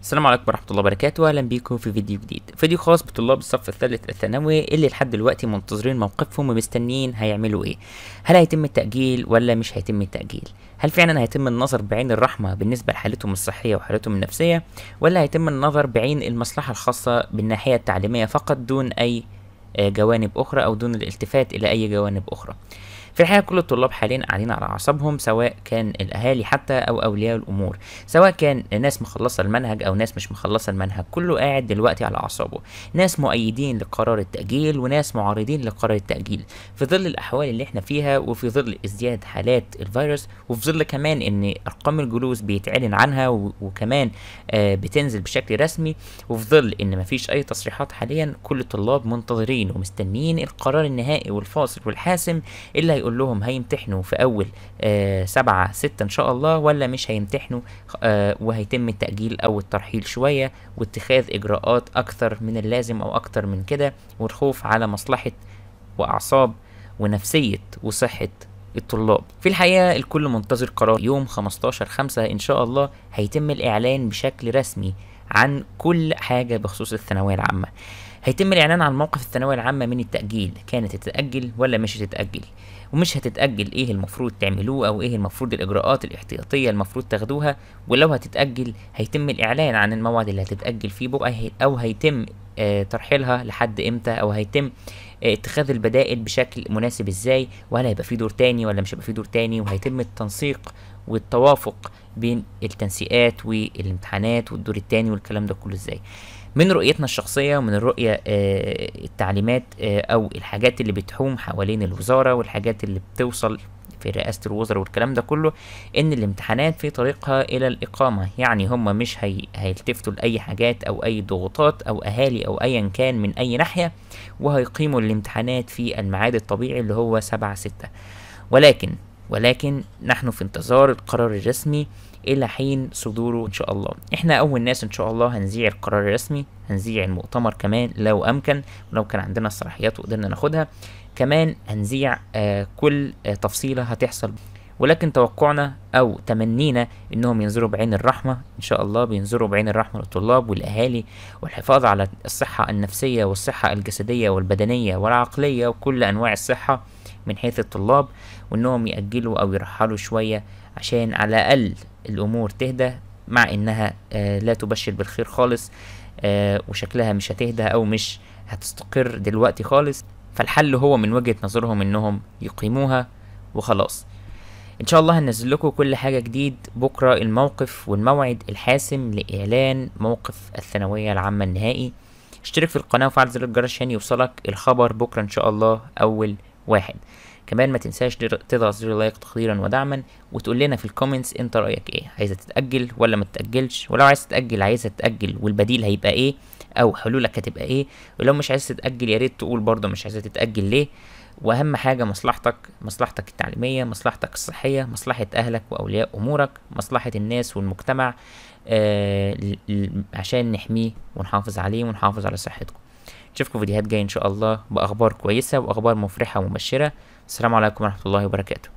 السلام عليكم ورحمة الله وبركاته، أهلا بيكم في فيديو جديد، فيديو خاص بطلاب الصف الثالث الثانوي اللي لحد دلوقتي منتظرين موقفهم ومستنيين هيعملوا ايه. هل هيتم التأجيل ولا مش هيتم التأجيل؟ هل فعلا هيتم النظر بعين الرحمة بالنسبة لحالتهم الصحية وحالتهم النفسية، ولا هيتم النظر بعين المصلحة الخاصة بالناحية التعليمية فقط دون أي جوانب أخرى أو دون الالتفات إلى أي جوانب أخرى؟ في الحقيقة كل الطلاب حاليا قاعدين على أعصابهم، سواء كان الأهالي حتى أو أولياء الأمور، سواء كان ناس مخلصة المنهج أو ناس مش مخلصة المنهج، كله قاعد دلوقتي على أعصابه. ناس مؤيدين لقرار التأجيل وناس معارضين لقرار التأجيل، في ظل الأحوال اللي احنا فيها وفي ظل ازدياد حالات الفيروس، وفي ظل كمان إن أرقام الجلوس بيتعلن عنها وكمان بتنزل بشكل رسمي، وفي ظل إن مفيش أي تصريحات حاليا. كل الطلاب منتظرين ومستنيين القرار النهائي والفاصل والحاسم اللي هيقول لهم هيمتحنوا في اول 7/6 ان شاء الله، ولا مش هيمتحنوا وهيتم التأجيل او الترحيل شوية واتخاذ اجراءات اكثر من اللازم او اكتر من كده، والخوف على مصلحة واعصاب ونفسية وصحة الطلاب. في الحقيقة الكل منتظر قرار يوم 15/5 ان شاء الله، هيتم الاعلان بشكل رسمي عن كل حاجة بخصوص الثانوية العامة. هيتم الاعلان عن موقف الثانوية العامة من التأجيل، كانت تتأجل ولا مش هتتأجل، ومش هتتأجل ايه المفروض تعملوه او ايه المفروض الاجراءات الاحتياطية المفروض تاخدوها، ولو هتتأجل هيتم الاعلان عن الموعد اللي هتتأجل فيه بقى، او هيتم ترحيلها لحد امتى، او هيتم اتخاذ البدائل بشكل مناسب ازاي، وهل هيبقى في دور تاني ولا مش هيبقى في دور تاني، وهيتم التنسيق والتوافق بين التنسيقات والامتحانات والدور التاني والكلام ده كله ازاي. من رؤيتنا الشخصية ومن الرؤية التعليمات أو الحاجات اللي بتحوم حوالين الوزارة والحاجات اللي بتوصل في رئاسة الوزراء والكلام ده كله، إن الامتحانات في طريقها إلى الإقامة، يعني هم مش هيلتفتوا لأي حاجات أو أي ضغوطات أو أهالي أو أيا كان من أي ناحية، وهيقيموا الامتحانات في الميعاد الطبيعي اللي هو 7/6. ولكن نحن في انتظار القرار الرسمي الى حين صدوره ان شاء الله. احنا اول ناس ان شاء الله هنذيع القرار الرسمي، هنذيع المؤتمر كمان لو امكن، ولو كان عندنا الصلاحيات وقدرنا ناخدها كمان هنذيع كل تفصيلة هتحصل. ولكن توقعنا او تمنينا انهم ينظروا بعين الرحمة ان شاء الله، بينظروا بعين الرحمة للطلاب والاهالي، والحفاظ على الصحة النفسية والصحة الجسدية والبدنية والعقلية وكل انواع الصحة من حيث الطلاب، وانهم يأجلوا او يرحلوا شوية عشان على الاقل الامور تهدى، مع انها لا تبشر بالخير خالص، وشكلها مش هتهدى او مش هتستقر دلوقتي خالص. فالحل هو من وجهة نظرهم انهم يقيموها وخلاص. ان شاء الله هننزل لكم كل حاجة جديد بكرة، الموقف والموعد الحاسم لإعلان موقف الثانوية العامة النهائي. اشترك في القناة وفعل زر الجرس عشان يوصلك الخبر بكرة ان شاء الله اول واحد. كمان ما تنساش تضغط زر لايك تقديرا ودعما، وتقول لنا في الكومنتس انت رايك ايه، عايزه تتاجل ولا ما تتاجلش، ولو عايز تتاجل عايزه تتاجل والبديل هيبقى ايه او حلولك هتبقى ايه، ولو مش عايز تتاجل يا ريت تقول برضه مش عايزه تتاجل ليه. واهم حاجه مصلحتك التعليميه، مصلحتك الصحيه، مصلحه اهلك واولياء امورك، مصلحه الناس والمجتمع، عشان نحميه ونحافظ عليه ونحافظ على صحتكم. نشوفكم فيديوهات جاية ان شاء الله باخبار كويسة واخبار مفرحة ومبشرة. السلام عليكم ورحمة الله وبركاته.